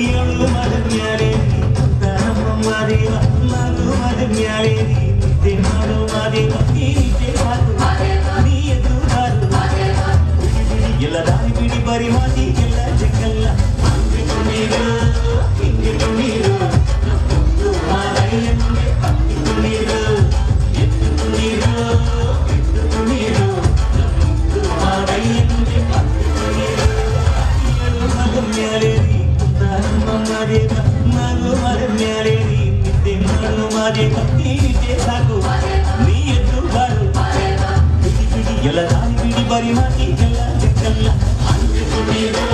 ಏಳು ಮದ ಮ್ಯಾಲೆ ನಮ್ಮ ಮಾದೇವ ಮಗು ಮದ ಮ್ಯಾಲೆ ನಿದ್ದೆ ಮಾಡೋ ಮಾದೇವ ನೀನಿದ್ದೆ ಸಾಕು ನೀ ಎದ್ದು ಬಾರು ಎಲ್ಲ ದಾರಿ ಬಿಡಿ ಬರಿ ಮಾತಿ ಎಲ್ಲ ಜಗ್ಗಲ್ಲ ಹಂಗೆ ನೀರು ಹಿಂಗೆ ನೀರು ಮಾರಯ್ಯನಿಗೆ ಹಂಗೆ ನೀರು ಎದ್ದು ನೀರು ಎದ್ದು ನೀರು ಮಾರಯ್ಯನಿಗೆ ಹಂಗೆ ನೀರು ಏಳು ಮದ ಮ್ಯಾಲೆ ಮಾದೇವ ಮಗು ಮದ ಮ್ಯಾಲೆ ನಿದ್ದೆ ಮಾಡೋ ಮಾದೇವ ನೀನಿದ್ದೆ ಸಾಕು ನೀ ಎದ್ದು ಬಾರು ಬಿಡಿ ಬಿಡಿ ಎಲ್ಲ ದಾರಿ ಬಿಡಿ ಬರಿ ಮಾತಿ ಎಲ್ಲ ಜಗ್ಗಲ್ಲ ಹಂಗೆ ನೀರು